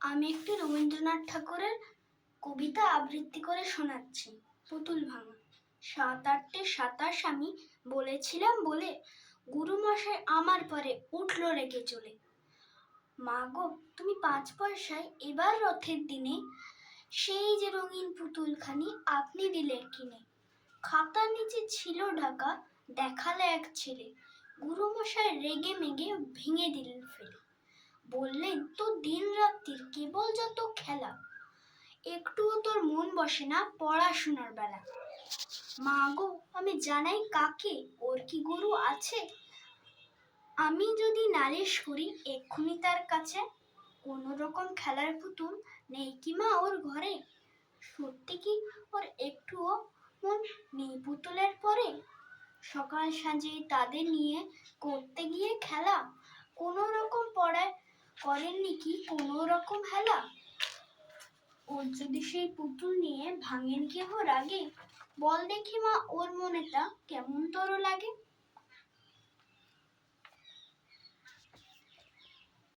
আমি একটি রবীন্দ্রনাথ ঠাকুরের কবিতা আবৃত্তি করে শোনাচ্ছি। পুতুল ভাঙা। ৭-৮টে ২৭ আমি বলেছিলাম বলে গুরুমশাই আমার পরে উঠল রেগে চলে। মা গো, তুমি ৫ পয়সায় এবার রথের দিনে সেই যে রঙিন পুতুলখানি আপনি দিলে কিনে। খাতার নিচে ছিল ঢাকা, দেখালে এক ছেলে। গুরুমশাই রেগে মেগে ভেঙে দিলেন ফেলে। বললেন, তোর দিন রাত্রির কেবল যত খেলা, একটুও তোর মন বসে না পড়াশোনার বেলা। মা গো, আমি জানাই কাকে, ওর কি গরু আছে? আমি যদি নালিশ করি এক্ষুনি তার কাছে। কোন রকম খেলার পুতুল নেই কি মা ওর ঘরে? সত্যি কি ওর একটুও মন নেই পুতুলের পরে? সকাল সাঁঝে তাদের নিয়ে করতে গিয়ে খেলা, কোন রকম পড়ায় করেননি কি কোনো রকম হেলা? ওর যদি সেই পুতুল নিয়ে ভাঙেন কেহ রাগে, বল দেখি মা ওর মনেটা কেমন তোর লাগে?